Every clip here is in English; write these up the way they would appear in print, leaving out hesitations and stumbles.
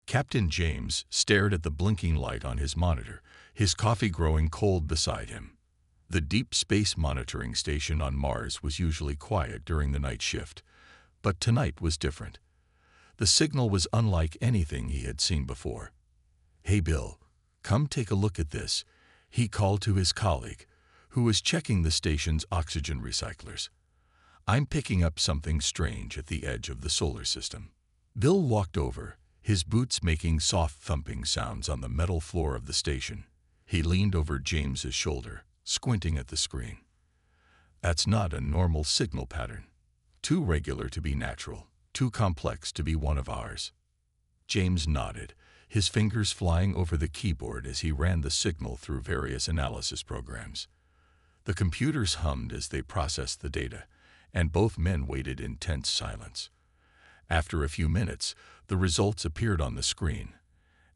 Captain James stared at the blinking light on his monitor, his coffee growing cold beside him. The Deep Space Monitoring Station on Mars was usually quiet during the night shift, but tonight was different. The signal was unlike anything he had seen before. "Hey Bill, come take a look at this," he called to his colleague, who was checking the station's oxygen recyclers. "I'm picking up something strange at the edge of the solar system." Bill walked over, his boots making soft thumping sounds on the metal floor of the station. He leaned over James's shoulder, squinting at the screen. "That's not a normal signal pattern. Too regular to be natural, too complex to be one of ours." James nodded, his fingers flying over the keyboard as he ran the signal through various analysis programs. The computers hummed as they processed the data, and both men waited in tense silence. After a few minutes, the results appeared on the screen,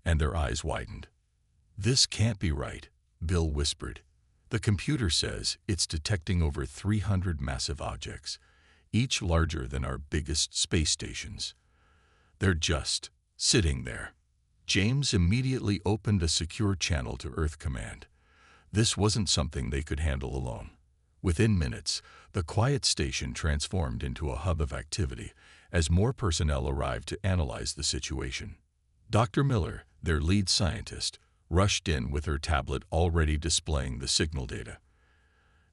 and their eyes widened. "This can't be right," Bill whispered. "The computer says it's detecting over 300 massive objects, each larger than our biggest space stations. They're just sitting there." James immediately opened a secure channel to Earth Command. This wasn't something they could handle alone. Within minutes, the quiet station transformed into a hub of activity as more personnel arrived to analyze the situation. Dr. Miller, their lead scientist, rushed in with her tablet already displaying the signal data.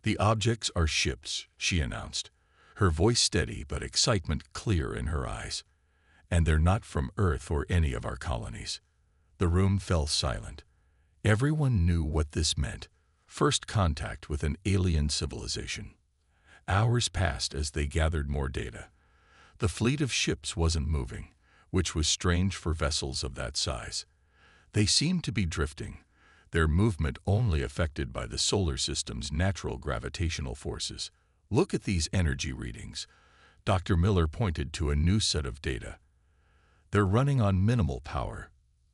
"The objects are ships," she announced, her voice steady but excitement clear in her eyes. "And they're not from Earth or any of our colonies." The room fell silent. Everyone knew what this meant: first contact with an alien civilization. Hours passed as they gathered more data. The fleet of ships wasn't moving, which was strange for vessels of that size. They seemed to be drifting, their movement only affected by the solar system's natural gravitational forces. "Look at these energy readings." Dr. Miller pointed to a new set of data. "They're running on minimal power.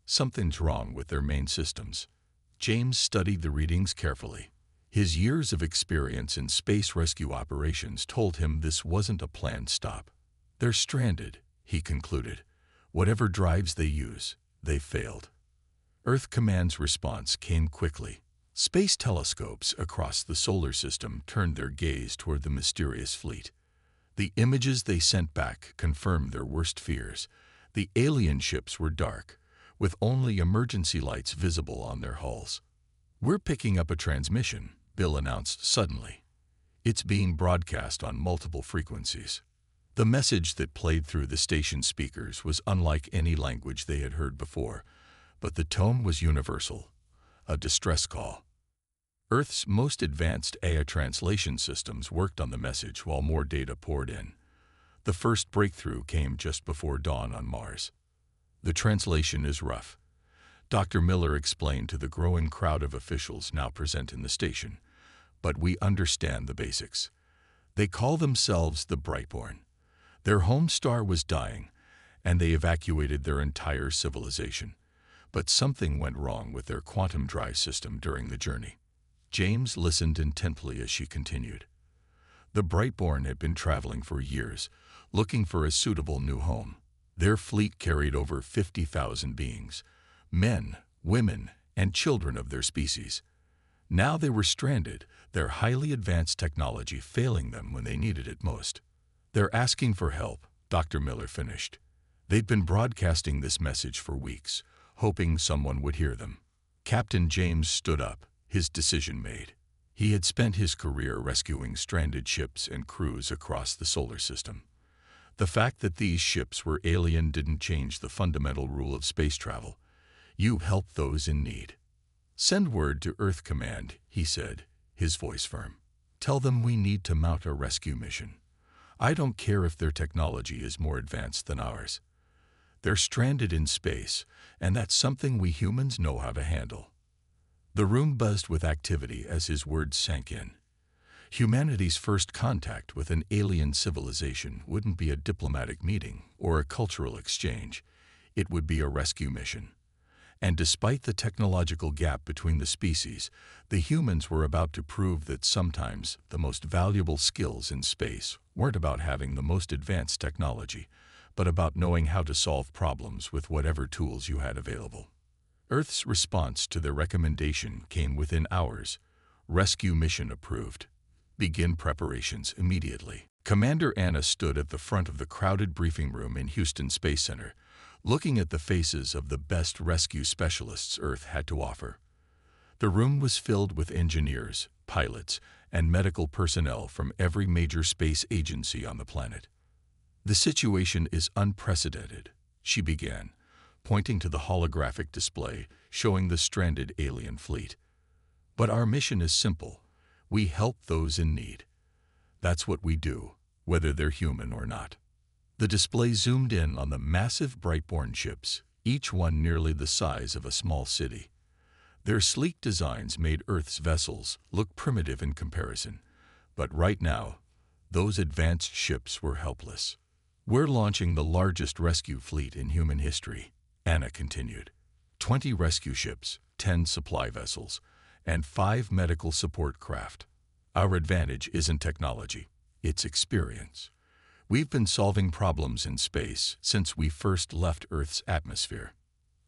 Something's wrong with their main systems." James studied the readings carefully. His years of experience in space rescue operations told him this wasn't a planned stop. "They're stranded," he concluded. "Whatever drives they use, they failed." Earth Command's response came quickly. Space telescopes across the solar system turned their gaze toward the mysterious fleet. The images they sent back confirmed their worst fears. The alien ships were dark, with only emergency lights visible on their hulls. "We're picking up a transmission," Bill announced suddenly. "It's being broadcast on multiple frequencies." The message that played through the station speakers was unlike any language they had heard before, but the tone was universal: a distress call. Earth's most advanced AI translation systems worked on the message while more data poured in. The first breakthrough came just before dawn on Mars. "The translation is rough," Dr. Miller explained to the growing crowd of officials now present in the station, "but we understand the basics. They call themselves the Brightborn. Their home star was dying, and they evacuated their entire civilization. But something went wrong with their quantum drive system during the journey." James listened intently as she continued. "The Brightborn had been traveling for years, looking for a suitable new home. Their fleet carried over 50,000 beings, men, women, and children of their species. Now they were stranded, their highly advanced technology failing them when they needed it most. They're asking for help," Dr. Miller finished. "They'd been broadcasting this message for weeks, hoping someone would hear them." Captain James stood up, his decision made. He had spent his career rescuing stranded ships and crews across the solar system. The fact that these ships were alien didn't change the fundamental rule of space travel: you help those in need. "Send word to Earth Command," he said, his voice firm. "Tell them we need to mount a rescue mission. I don't care if their technology is more advanced than ours. They're stranded in space, and that's something we humans know how to handle." The room buzzed with activity as his words sank in. Humanity's first contact with an alien civilization wouldn't be a diplomatic meeting or a cultural exchange. It would be a rescue mission. And despite the technological gap between the species, the humans were about to prove that sometimes the most valuable skills in space weren't about having the most advanced technology, but about knowing how to solve problems with whatever tools you had available. Earth's response to their recommendation came within hours. Rescue mission approved. Begin preparations immediately. Commander Anna stood at the front of the crowded briefing room in Houston Space Center, looking at the faces of the best rescue specialists Earth had to offer. The room was filled with engineers, pilots, and medical personnel from every major space agency on the planet. "The situation is unprecedented," she began, pointing to the holographic display showing the stranded alien fleet. "But our mission is simple. We help those in need. That's what we do, whether they're human or not." The display zoomed in on the massive Brightborn ships, each one nearly the size of a small city. Their sleek designs made Earth's vessels look primitive in comparison, but right now, those advanced ships were helpless. "We're launching the largest rescue fleet in human history," Anna continued. 20 rescue ships, 10 supply vessels, and 5 medical support craft. Our advantage isn't technology, it's experience. We've been solving problems in space since we first left Earth's atmosphere.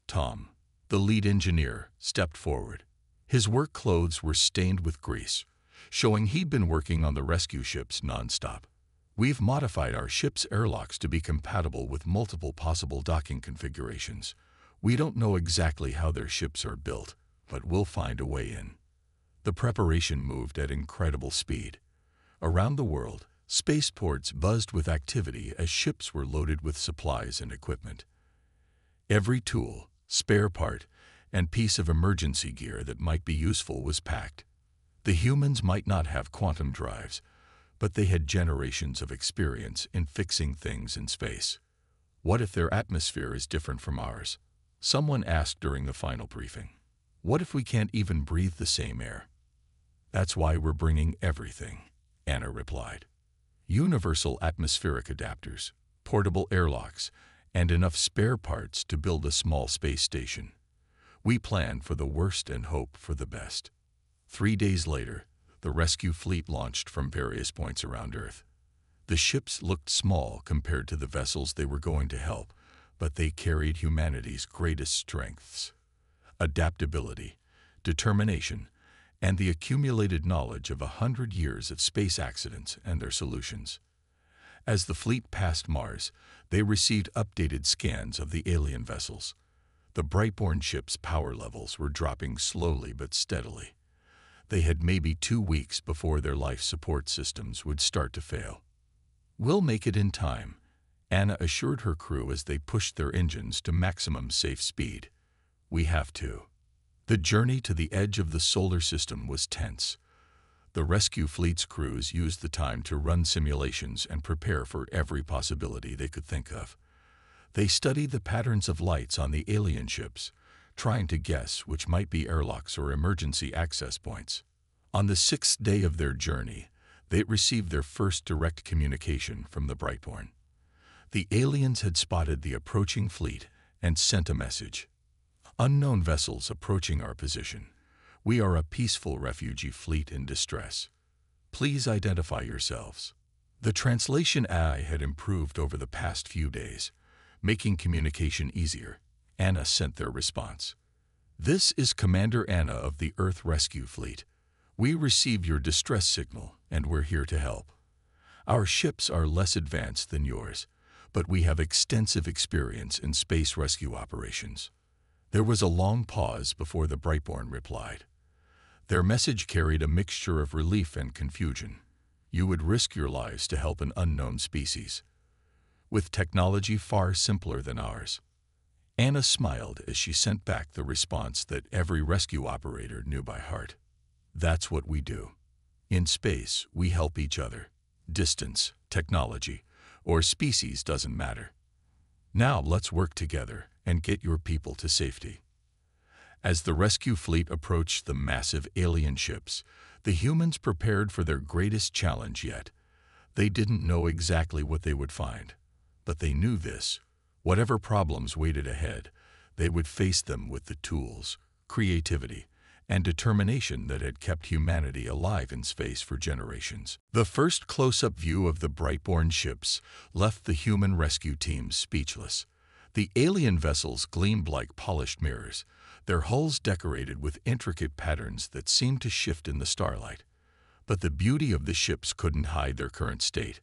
Tom, the lead engineer, stepped forward. His work clothes were stained with grease, showing he'd been working on the rescue ships nonstop. "We've modified our ship's airlocks to be compatible with multiple possible docking configurations. We don't know exactly how their ships are built, but we'll find a way in." The preparation moved at incredible speed. Around the world, spaceports buzzed with activity as ships were loaded with supplies and equipment. Every tool, spare part, and piece of emergency gear that might be useful was packed. The humans might not have quantum drives, but they had generations of experience in fixing things in space. "What if their atmosphere is different from ours?" someone asked during the final briefing. "What if we can't even breathe the same air?" "That's why we're bringing everything," Anna replied. "Universal atmospheric adapters, portable airlocks, and enough spare parts to build a small space station. We plan for the worst and hope for the best." 3 days later, the rescue fleet launched from various points around Earth. The ships looked small compared to the vessels they were going to help, but they carried humanity's greatest strengths: adaptability, determination, and the accumulated knowledge of 100 years of space accidents and their solutions. As the fleet passed Mars, they received updated scans of the alien vessels. The Brightborn ships' power levels were dropping slowly but steadily. They had maybe 2 weeks before their life support systems would start to fail. "We'll make it in time," Anna assured her crew as they pushed their engines to maximum safe speed. "We have to." The journey to the edge of the solar system was tense. The rescue fleet's crews used the time to run simulations and prepare for every possibility they could think of. They studied the patterns of lights on the alien ships, trying to guess which might be airlocks or emergency access points. On the 6th day of their journey, they received their first direct communication from the Brightborn. The aliens had spotted the approaching fleet and sent a message. "Unknown vessels approaching our position. We are a peaceful refugee fleet in distress. Please identify yourselves." The translation AI had improved over the past few days, making communication easier. Anna sent their response. "This is Commander Anna of the Earth Rescue Fleet. We received your distress signal, and we're here to help. Our ships are less advanced than yours, but we have extensive experience in space rescue operations." There was a long pause before the Brightborn replied. Their message carried a mixture of relief and confusion. You would risk your lives to help an unknown species, with technology far simpler than ours. Anna smiled as she sent back the response that every rescue operator knew by heart. "That's what we do. In space, we help each other. Distance, technology, or species doesn't matter. Now let's work together and get your people to safety." As the rescue fleet approached the massive alien ships, the humans prepared for their greatest challenge yet. They didn't know exactly what they would find, but they knew this: whatever problems waited ahead, they would face them with the tools, creativity, and determination that had kept humanity alive in space for generations. The first close-up view of the Brightborn ships left the human rescue teams speechless. The alien vessels gleamed like polished mirrors, their hulls decorated with intricate patterns that seemed to shift in the starlight. But the beauty of the ships couldn't hide their current state.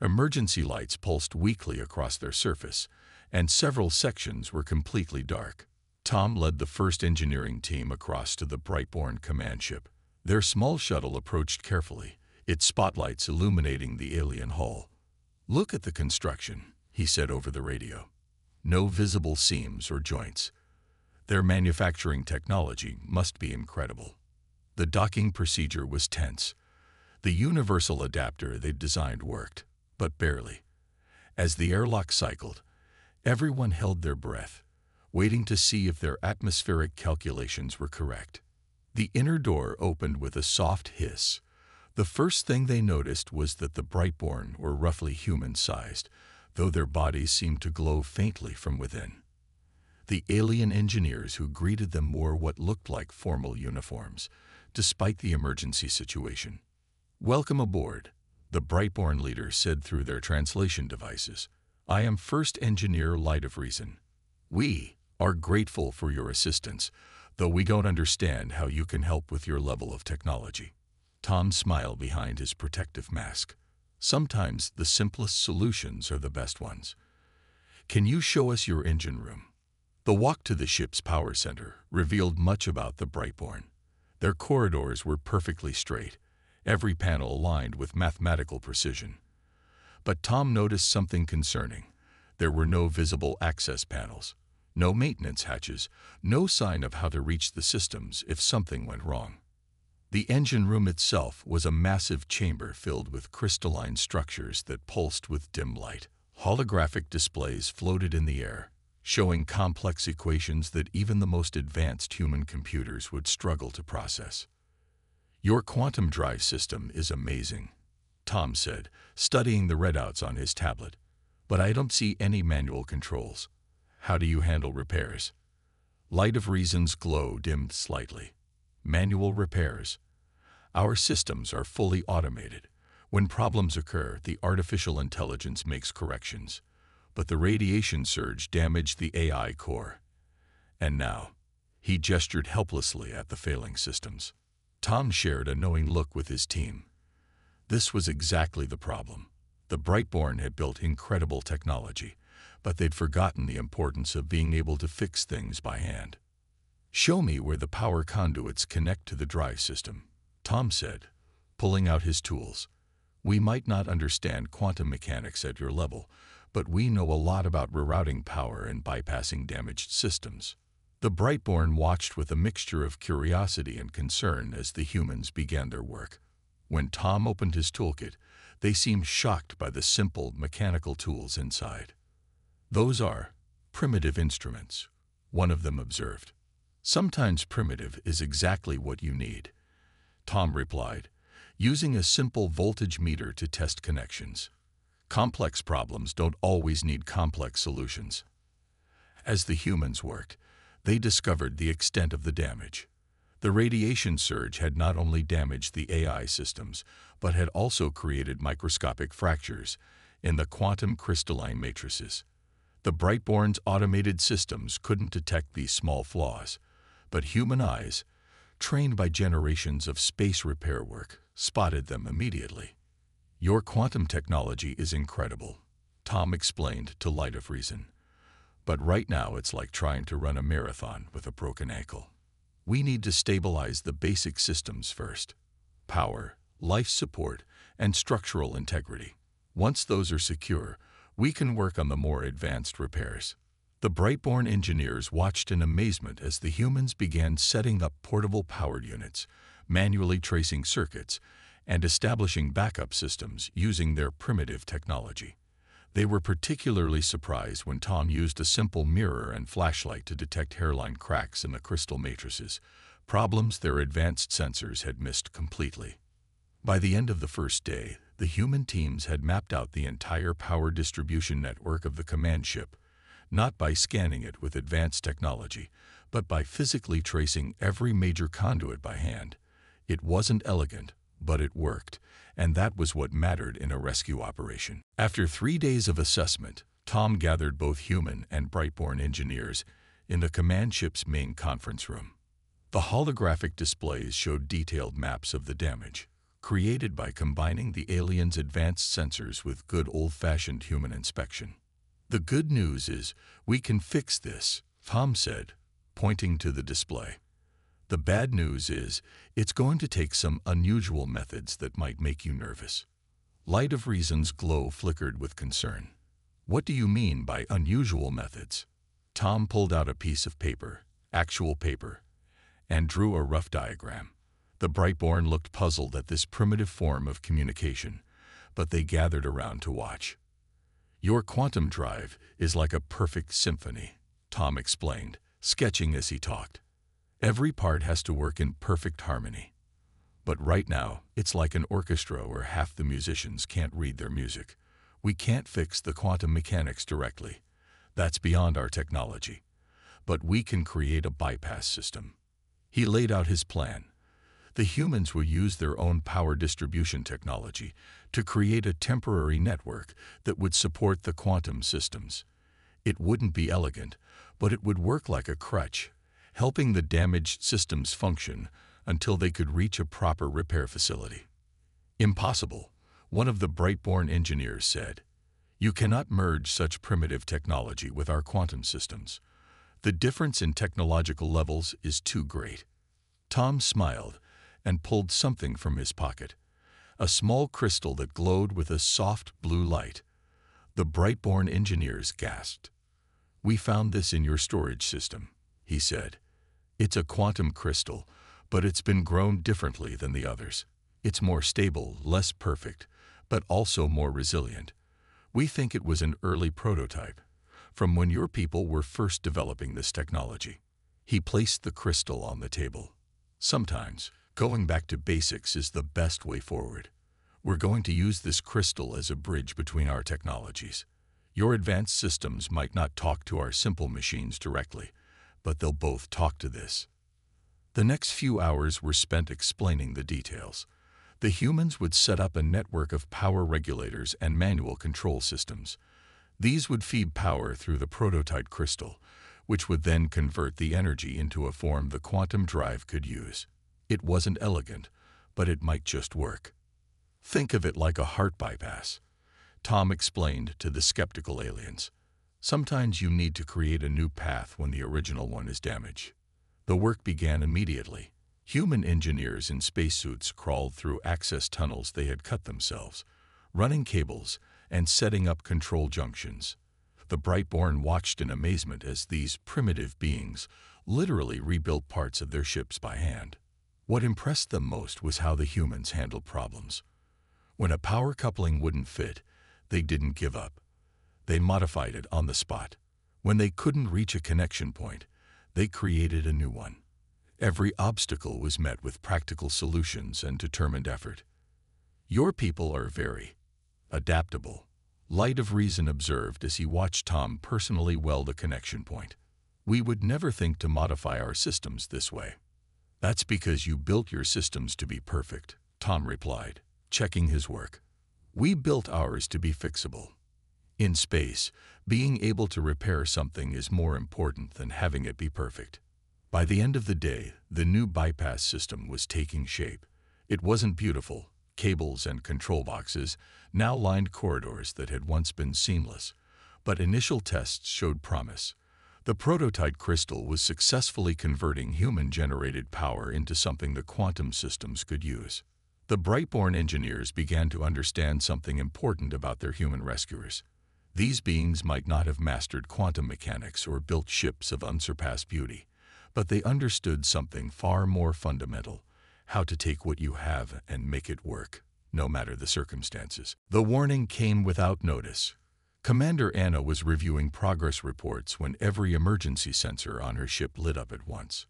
Emergency lights pulsed weakly across their surface, and several sections were completely dark. Tom led the first engineering team across to the Brightborn command ship. Their small shuttle approached carefully, its spotlights illuminating the alien hull. "Look at the construction," he said over the radio. "No visible seams or joints. Their manufacturing technology must be incredible." The docking procedure was tense. The universal adapter they'd designed worked, but barely. As the airlock cycled, everyone held their breath, waiting to see if their atmospheric calculations were correct. The inner door opened with a soft hiss. The first thing they noticed was that the Brightborn were roughly human-sized, though their bodies seemed to glow faintly from within. The alien engineers who greeted them wore what looked like formal uniforms, despite the emergency situation. "Welcome aboard," the Brightborn leader said through their translation devices. "I am First Engineer Light of Reason. We are grateful for your assistance, though we don't understand how you can help with your level of technology." Tom smiled behind his protective mask. "Sometimes the simplest solutions are the best ones. Can you show us your engine room?" The walk to the ship's power center revealed much about the Brightborn. Their corridors were perfectly straight, every panel aligned with mathematical precision. But Tom noticed something concerning. There were no visible access panels, no maintenance hatches, no sign of how to reach the systems if something went wrong. The engine room itself was a massive chamber filled with crystalline structures that pulsed with dim light. Holographic displays floated in the air, showing complex equations that even the most advanced human computers would struggle to process. "Your quantum drive system is amazing," Tom said, studying the readouts on his tablet. "But I don't see any manual controls. How do you handle repairs?" Light of Reason's glow dimmed slightly. "Manual repairs. Our systems are fully automated. When problems occur, the artificial intelligence makes corrections. But the radiation surge damaged the AI core. And now," he gestured helplessly at the failing systems. Tom shared a knowing look with his team. This was exactly the problem. The Brightborn had built incredible technology, but they'd forgotten the importance of being able to fix things by hand. "Show me where the power conduits connect to the drive system," Tom said, pulling out his tools. "We might not understand quantum mechanics at your level, but we know a lot about rerouting power and bypassing damaged systems." The Brightborn watched with a mixture of curiosity and concern as the humans began their work. When Tom opened his toolkit, they seemed shocked by the simple mechanical tools inside. "Those are primitive instruments," one of them observed. "Sometimes primitive is exactly what you need," Tom replied, using a simple voltage meter to test connections. Complex problems don't always need complex solutions. As the humans worked, they discovered the extent of the damage. The radiation surge had not only damaged the AI systems, but had also created microscopic fractures in the quantum crystalline matrices. The Brightborn's automated systems couldn't detect these small flaws, but human eyes, trained by generations of space repair work, spotted them immediately. "Your quantum technology is incredible," Tom explained to Light of Reason. "But right now it's like trying to run a marathon with a broken ankle. We need to stabilize the basic systems first: power, life support, and structural integrity. Once those are secure, we can work on the more advanced repairs." The Brightborn engineers watched in amazement as the humans began setting up portable power units, manually tracing circuits, and establishing backup systems using their primitive technology. They were particularly surprised when Tom used a simple mirror and flashlight to detect hairline cracks in the crystal matrices, problems their advanced sensors had missed completely. By the end of the first day, the human teams had mapped out the entire power distribution network of the command ship, not by scanning it with advanced technology, but by physically tracing every major conduit by hand. It wasn't elegant, but it worked, and that was what mattered in a rescue operation. After 3 days of assessment, Tom gathered both human and Brightborn engineers in the command ship's main conference room. The holographic displays showed detailed maps of the damage, created by combining the aliens' advanced sensors with good old-fashioned human inspection. "The good news is we can fix this," Tom said, pointing to the display. "The bad news is it's going to take some unusual methods that might make you nervous." Light of Reason's glow flickered with concern. "What do you mean by unusual methods?" Tom pulled out a piece of paper, actual paper, and drew a rough diagram. The Brightborn looked puzzled at this primitive form of communication, but they gathered around to watch. "Your quantum drive is like a perfect symphony," Tom explained, sketching as he talked. "Every part has to work in perfect harmony. But right now, it's like an orchestra where half the musicians can't read their music. We can't fix the quantum mechanics directly. That's beyond our technology. But we can create a bypass system." He laid out his plan. The humans will use their own power distribution technology to create a temporary network that would support the quantum systems. It wouldn't be elegant, but it would work like a crutch, helping the damaged systems function until they could reach a proper repair facility. "Impossible," one of the Brightborn engineers said. "You cannot merge such primitive technology with our quantum systems. The difference in technological levels is too great." Tom smiled and pulled something from his pocket, a small crystal that glowed with a soft blue light. The Brightborn engineers gasped. "We found this in your storage system," he said. "It's a quantum crystal, but it's been grown differently than the others. It's more stable, less perfect, but also more resilient. We think it was an early prototype, from when your people were first developing this technology." He placed the crystal on the table. "Sometimes, going back to basics is the best way forward. We're going to use this crystal as a bridge between our technologies. Your advanced systems might not talk to our simple machines directly, but they'll both talk to this." The next few hours were spent explaining the details. The humans would set up a network of power regulators and manual control systems. These would feed power through the prototype crystal, which would then convert the energy into a form the quantum drive could use. It wasn't elegant, but it might just work. "Think of it like a heart bypass," Tom explained to the skeptical aliens. "Sometimes you need to create a new path when the original one is damaged." The work began immediately. Human engineers in spacesuits crawled through access tunnels they had cut themselves, running cables and setting up control junctions. The Brightborn watched in amazement as these primitive beings literally rebuilt parts of their ships by hand. What impressed them most was how the humans handled problems. When a power coupling wouldn't fit, they didn't give up. They modified it on the spot. When they couldn't reach a connection point, they created a new one. Every obstacle was met with practical solutions and determined effort. "Your people are very adaptable," Light of Reason observed as he watched Tom personally weld a connection point. "We would never think to modify our systems this way." "That's because you built your systems to be perfect," Tom replied, checking his work. "We built ours to be fixable. In space, being able to repair something is more important than having it be perfect." By the end of the day, the new bypass system was taking shape. It wasn't beautiful. Cables and control boxes now lined corridors that had once been seamless, but initial tests showed promise. The prototype crystal was successfully converting human-generated power into something the quantum systems could use. The Brightborn engineers began to understand something important about their human rescuers. These beings might not have mastered quantum mechanics or built ships of unsurpassed beauty, but they understood something far more fundamental: how to take what you have and make it work, no matter the circumstances. The warning came without notice. Commander Anna was reviewing progress reports when every emergency sensor on her ship lit up at once.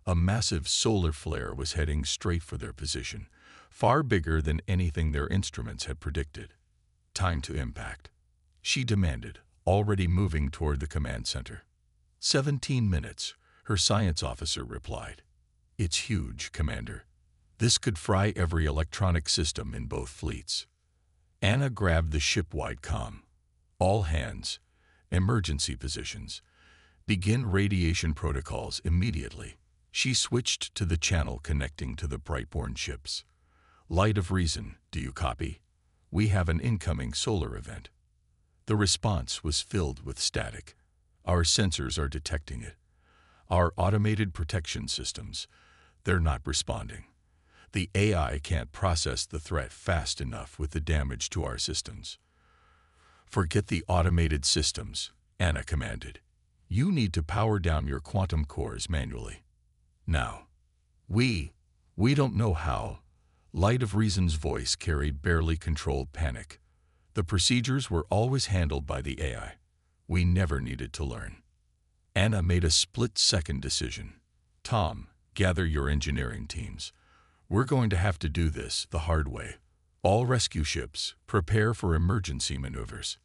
A massive solar flare was heading straight for their position, far bigger than anything their instruments had predicted. "Time to impact," she demanded, already moving toward the command center. 17 minutes, her science officer replied. It's huge, Commander. This could fry every electronic system in both fleets. Anna grabbed the ship-wide comm. All hands, emergency positions. Begin radiation protocols immediately. She switched to the channel connecting to the Brightborn ships. Light of Reason, do you copy? We have an incoming solar event. The response was filled with static. Our sensors are detecting it. Our automated protection systems, they're not responding. The AI can't process the threat fast enough with the damage to our systems. Forget the automated systems, Anna commanded. You need to power down your quantum cores manually. Now. We don't know how. Light of Reason's voice carried barely controlled panic. The procedures were always handled by the AI. We never needed to learn. Anna made a split-second decision. Tom, gather your engineering teams. We're going to have to do this the hard way. All rescue ships, prepare for emergency maneuvers.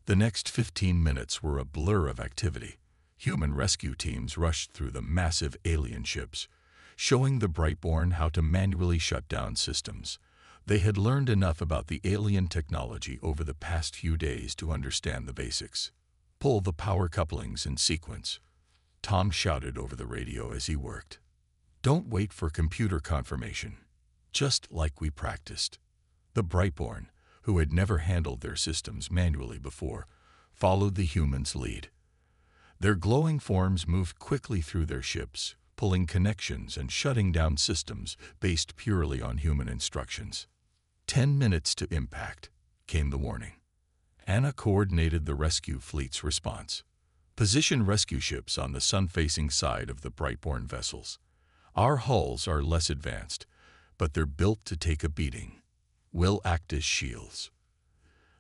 The next 15 minutes were a blur of activity. Human rescue teams rushed through the massive alien ships, showing the Brightborn how to manually shut down systems. They had learned enough about the alien technology over the past few days to understand the basics. Pull the power couplings in sequence, Tom shouted over the radio as he worked. Don't wait for computer confirmation, just like we practiced. The Brightborn, who had never handled their systems manually before, followed the humans' lead. Their glowing forms moved quickly through their ships, pulling connections and shutting down systems based purely on human instructions. 10 minutes to impact, came the warning. Anna coordinated the rescue fleet's response. Position rescue ships on the sun-facing side of the Brightborn vessels. Our hulls are less advanced, but they're built to take a beating. We'll act as shields.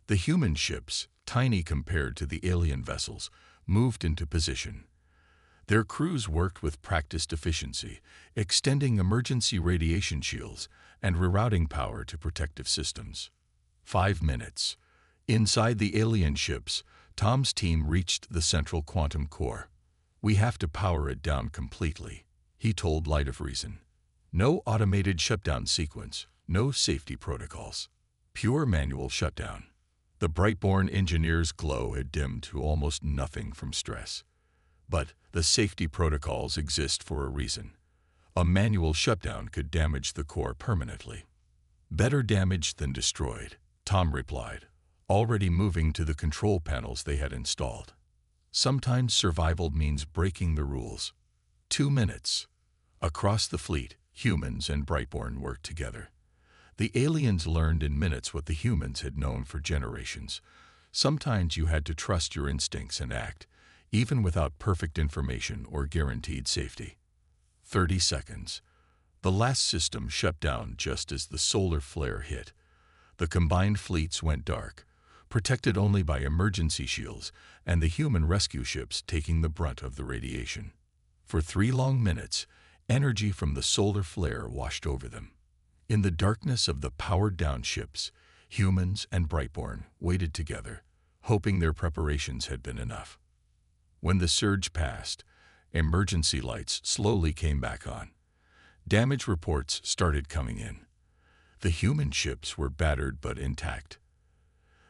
The human ships, tiny compared to the alien vessels, moved into position. Their crews worked with practiced efficiency, extending emergency radiation shields and rerouting power to protective systems. 5 minutes. Inside the alien ships, Tom's team reached the central quantum core. We have to power it down completely, he told Light of Reason. No automated shutdown sequence, no safety protocols. Pure manual shutdown. The Brightborn engineer's glow had dimmed to almost nothing from stress. But the safety protocols exist for a reason. A manual shutdown could damage the core permanently. Better damaged than destroyed, Tom replied, already moving to the control panels they had installed. Sometimes survival means breaking the rules. 2 minutes. Across the fleet, humans and Brightborn worked together. The aliens learned in minutes what the humans had known for generations. Sometimes you had to trust your instincts and act, even without perfect information or guaranteed safety. 30 seconds. The last system shut down just as the solar flare hit. The combined fleets went dark, protected only by emergency shields and the human rescue ships taking the brunt of the radiation. For 3 long minutes, energy from the solar flare washed over them. In the darkness of the powered-down ships, humans and Brightborn waited together, hoping their preparations had been enough. When the surge passed, emergency lights slowly came back on. Damage reports started coming in. The human ships were battered but intact.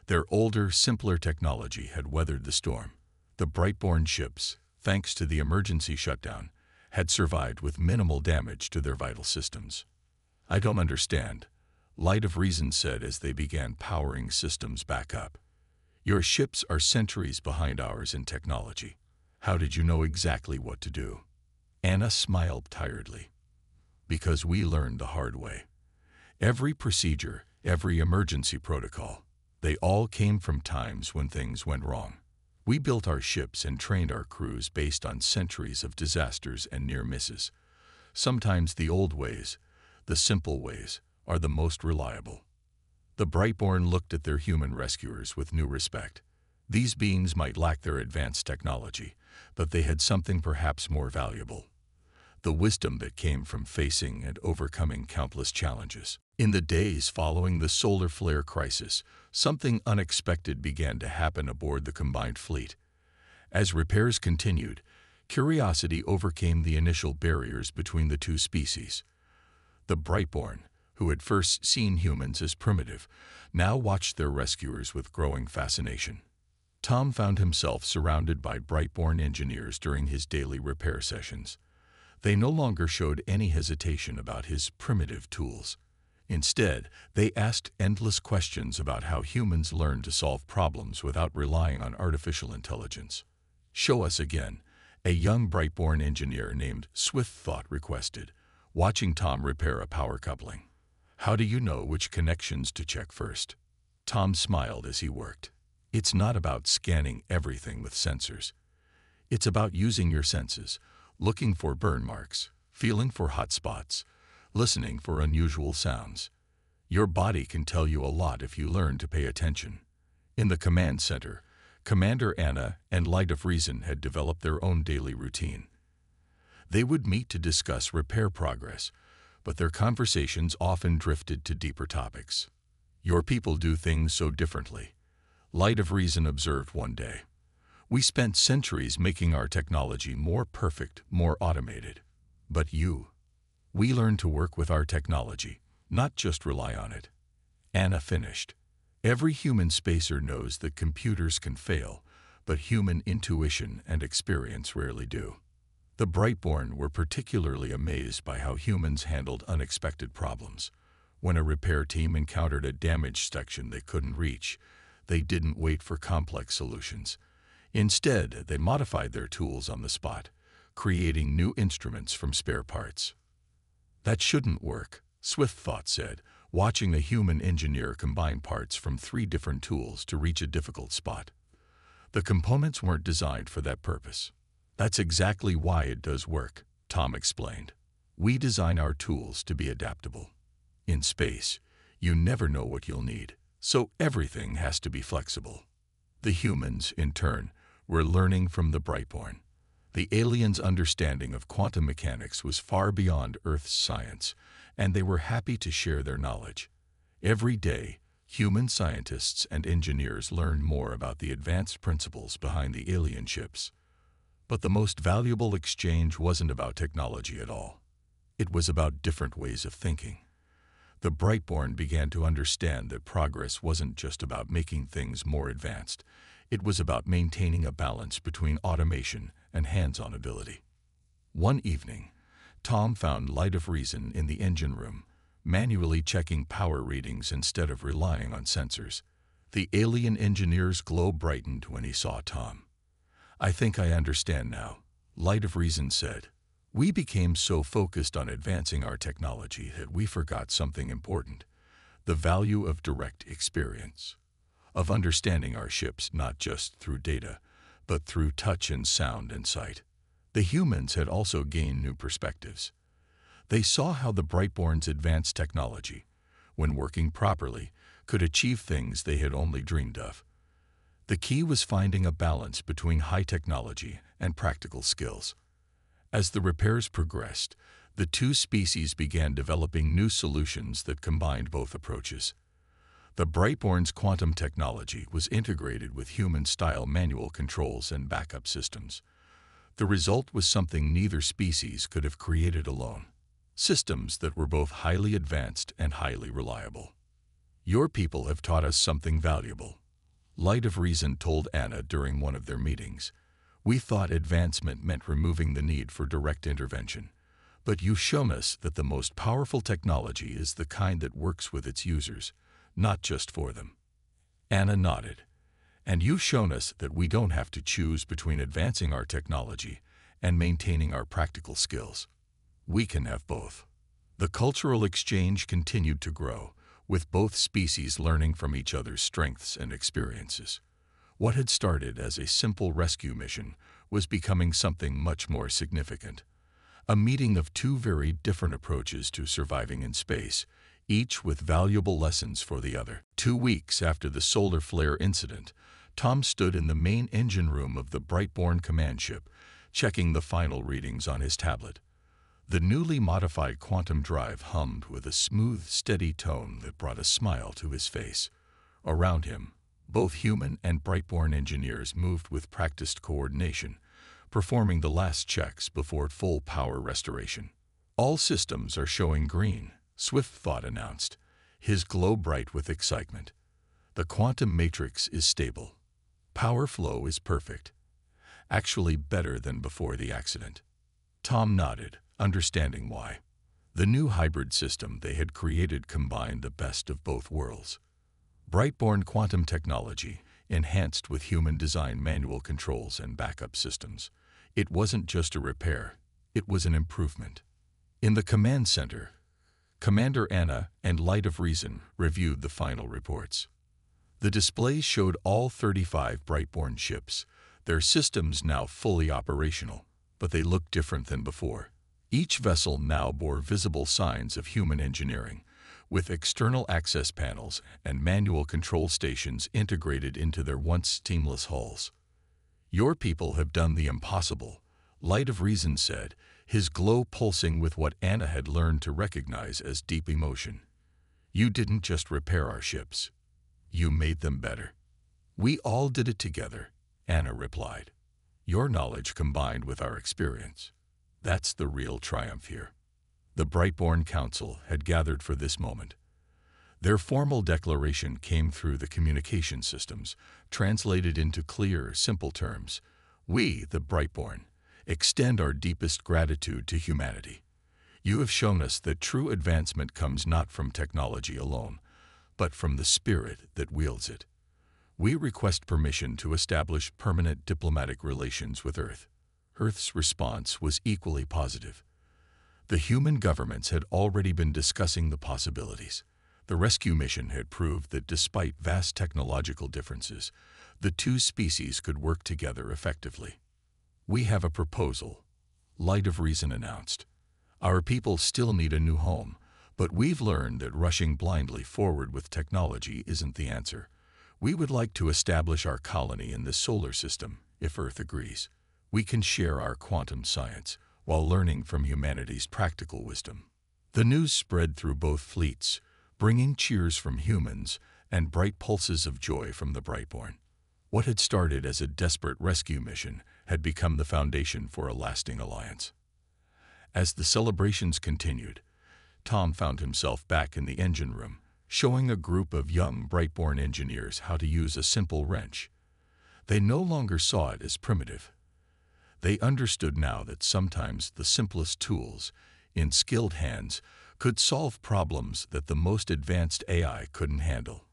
Their older, simpler technology had weathered the storm. The Brightborn ships, thanks to the emergency shutdown, had survived with minimal damage to their vital systems. I don't understand, Light of Reason said as they began powering systems back up. Your ships are centuries behind ours in technology. How did you know exactly what to do? Anna smiled tiredly. Because we learned the hard way. Every procedure, every emergency protocol, they all came from times when things went wrong. We built our ships and trained our crews based on centuries of disasters and near misses. Sometimes the old ways, the simple ways, are the most reliable. The Brightborn looked at their human rescuers with new respect. These beings might lack their advanced technology, but they had something perhaps more valuable: the wisdom that came from facing and overcoming countless challenges. In the days following the solar flare crisis, something unexpected began to happen aboard the combined fleet. As repairs continued, Curiosity overcame the initial barriers between the two species. The Brightborn, who had first seen humans as primitive, now watched their rescuers with growing fascination. Tom found himself surrounded by Brightborn engineers during his daily repair sessions. They no longer showed any hesitation about his primitive tools. Instead, they asked endless questions about how humans learn to solve problems without relying on artificial intelligence. "Show us again," a young Brightborn engineer named Swiftthought requested, watching Tom repair a power coupling. "How do you know which connections to check first?" Tom smiled as he worked. "It's not about scanning everything with sensors. It's about using your senses, looking for burn marks, feeling for hot spots, listening for unusual sounds. Your body can tell you a lot if you learn to pay attention." In the command center, Commander Anna and Light of Reason had developed their own daily routine. They would meet to discuss repair progress, but their conversations often drifted to deeper topics. "Your people do things so differently," Light of Reason observed one day. "We spent centuries making our technology more perfect, more automated. But we learn to work with our technology, not just rely on it." Anna finished. "Every human spacer knows that computers can fail, but human intuition and experience rarely do." The Brightborn were particularly amazed by how humans handled unexpected problems. When a repair team encountered a damaged section they couldn't reach, they didn't wait for complex solutions. Instead, they modified their tools on the spot, creating new instruments from spare parts. "That shouldn't work," Swiftthought said, watching a human engineer combine parts from 3 different tools to reach a difficult spot. "The components weren't designed for that purpose." "That's exactly why it does work," Tom explained. "We design our tools to be adaptable. In space, you never know what you'll need, so everything has to be flexible." The humans, in turn, were learning from the Brightborn. The aliens' understanding of quantum mechanics was far beyond Earth's science, and they were happy to share their knowledge. Every day, human scientists and engineers learned more about the advanced principles behind the alien ships. But the most valuable exchange wasn't about technology at all. It was about different ways of thinking. The Brightborn began to understand that progress wasn't just about making things more advanced. It was about maintaining a balance between automation and hands-on ability. One evening, Tom found Light of Reason in the engine room, manually checking power readings instead of relying on sensors. The alien engineer's glow brightened when he saw Tom. "I think I understand now," Light of Reason said. "We became so focused on advancing our technology that we forgot something important: the value of direct experience, of understanding our ships not just through data, but through touch and sound and sight." The humans had also gained new perspectives. They saw how the Brightborn's advanced technology, when working properly, could achieve things they had only dreamed of. The key was finding a balance between high technology and practical skills. As the repairs progressed, the two species began developing new solutions that combined both approaches. The Brightborn's quantum technology was integrated with human-style manual controls and backup systems. The result was something neither species could have created alone: systems that were both highly advanced and highly reliable. "Your people have taught us something valuable," Light of Reason told Anna during one of their meetings. "We thought advancement meant removing the need for direct intervention, but you've shown us that the most powerful technology is the kind that works with its users, not just for them." Anna nodded. "And you've shown us that we don't have to choose between advancing our technology and maintaining our practical skills. We can have both." The cultural exchange continued to grow, with both species learning from each other's strengths and experiences. What had started as a simple rescue mission was becoming something much more significant: a meeting of 2 very different approaches to surviving in space, each with valuable lessons for the other. 2 weeks after the solar flare incident, Tom stood in the main engine room of the Brightborn command ship, checking the final readings on his tablet. The newly modified quantum drive hummed with a smooth, steady tone that brought a smile to his face. Around him, both human and Brightborn engineers moved with practiced coordination, performing the last checks before full power restoration. All systems are showing green, Swiftthought announced, his glow bright with excitement. The quantum matrix is stable. Power flow is perfect. Actually better than before the accident. Tom nodded, understanding why. The new hybrid system they had created combined the best of both worlds. Brightborn quantum technology, enhanced with human-designed manual controls and backup systems. It wasn't just a repair, it was an improvement. In the command center, Commander Anna and Light of Reason reviewed the final reports. The displays showed all 35 Brightborn ships, their systems now fully operational, but they looked different than before. Each vessel now bore visible signs of human engineering, with external access panels and manual control stations integrated into their once seamless hulls. "Your people have done the impossible," Light of Reason said, his glow pulsing with what Anna had learned to recognize as deep emotion. "You didn't just repair our ships. You made them better." "We all did it together," Anna replied. "Your knowledge combined with our experience. That's the real triumph here." The Brightborn Council had gathered for this moment. Their formal declaration came through the communication systems, translated into clear, simple terms. "We, the Brightborn, extend our deepest gratitude to humanity. You have shown us that true advancement comes not from technology alone, but from the spirit that wields it. We request permission to establish permanent diplomatic relations with Earth." Earth's response was equally positive. The human governments had already been discussing the possibilities. The rescue mission had proved that despite vast technological differences, the two species could work together effectively. "We have a proposal," Light of Reason announced. "Our people still need a new home, but we've learned that rushing blindly forward with technology isn't the answer. We would like to establish our colony in this solar system, if Earth agrees. We can share our quantum science while learning from humanity's practical wisdom." The news spread through both fleets, bringing cheers from humans and bright pulses of joy from the Brightborn. What had started as a desperate rescue mission had become the foundation for a lasting alliance. As the celebrations continued, Tom found himself back in the engine room, showing a group of young Brightborn engineers how to use a simple wrench. They no longer saw it as primitive. They understood now that sometimes the simplest tools, in skilled hands, could solve problems that the most advanced AI couldn't handle.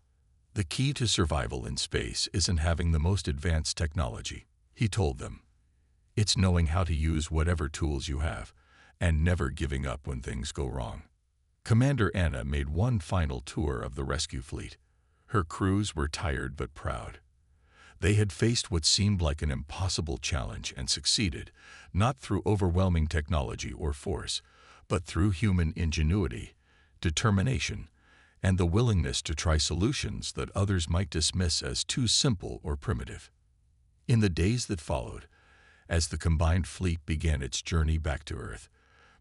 "The key to survival in space isn't having the most advanced technology," he told them. "It's knowing how to use whatever tools you have, and never giving up when things go wrong." Commander Anna made one final tour of the rescue fleet. Her crews were tired but proud. They had faced what seemed like an impossible challenge and succeeded, not through overwhelming technology or force, but through human ingenuity, determination, and the willingness to try solutions that others might dismiss as too simple or primitive. In the days that followed, as the combined fleet began its journey back to Earth,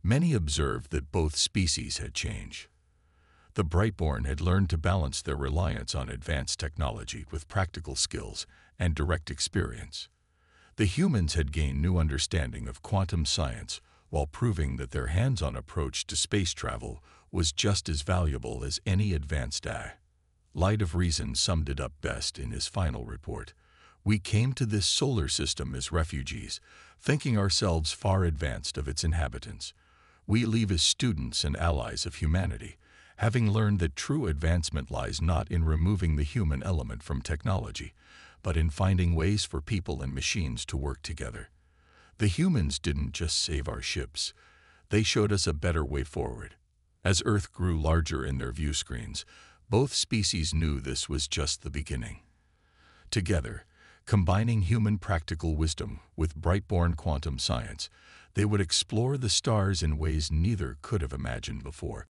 many observed that both species had changed. The Brightborn had learned to balance their reliance on advanced technology with practical skills and direct experience. The humans had gained new understanding of quantum science while proving that their hands-on approach to space travel was just as valuable as any advanced AI. Light of Reason summed it up best in his final report. "We came to this solar system as refugees, thinking ourselves far advanced of its inhabitants. We leave as students and allies of humanity, having learned that true advancement lies not in removing the human element from technology, but in finding ways for people and machines to work together. The humans didn't just save our ships, they showed us a better way forward." As Earth grew larger in their view screens, both species knew this was just the beginning. Together, combining human practical wisdom with Brightborn quantum science, they would explore the stars in ways neither could have imagined before.